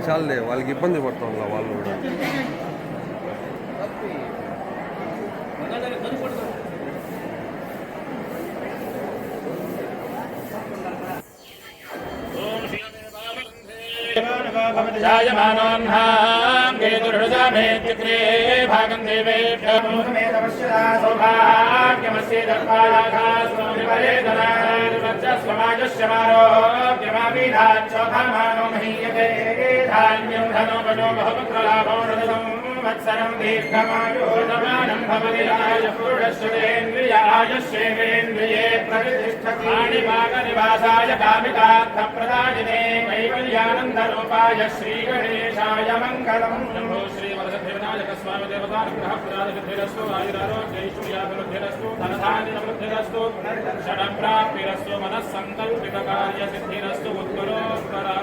చాలే వాళ్ళకి ఇబ్బంది పడుతున్నా వాళ్ళు కూడా. जायमानोन्हाङ्गेतुर्हृदमेत्युक्रे भागं देवेभ्यो सौभाग्यमस्य दत्पालाघास्वनिपरेतनार्वच्चस्वमाजस्यमारोग्यमापीधाच्चोधामानो महीयते धान्यं धनो वनो बहुपुत्रलाभो संवत्सरं दीर्घमायुर्धमानं भवति आयुष्येवेन्द्रिये प्रतिष्ठति पाणिपाकनिवासाय कामिकार्थप्रदायिने कैवल्यानन्दरूपाय श्रीगणेशाय मङ्गलम्। शम्भो श्रीवरददेवनायक स्वामी देवतानुग्रहप्रदानसिद्धिरस्तु आयुरारोग्यैश्वर्याभिवृद्धिरस्तु धनधान्यवृद्धिरस्तु षडप्राप्तिरस्तु मनःसङ्कल्पितकार्यसिद्धिरस्तु उत्तरोत्तरा।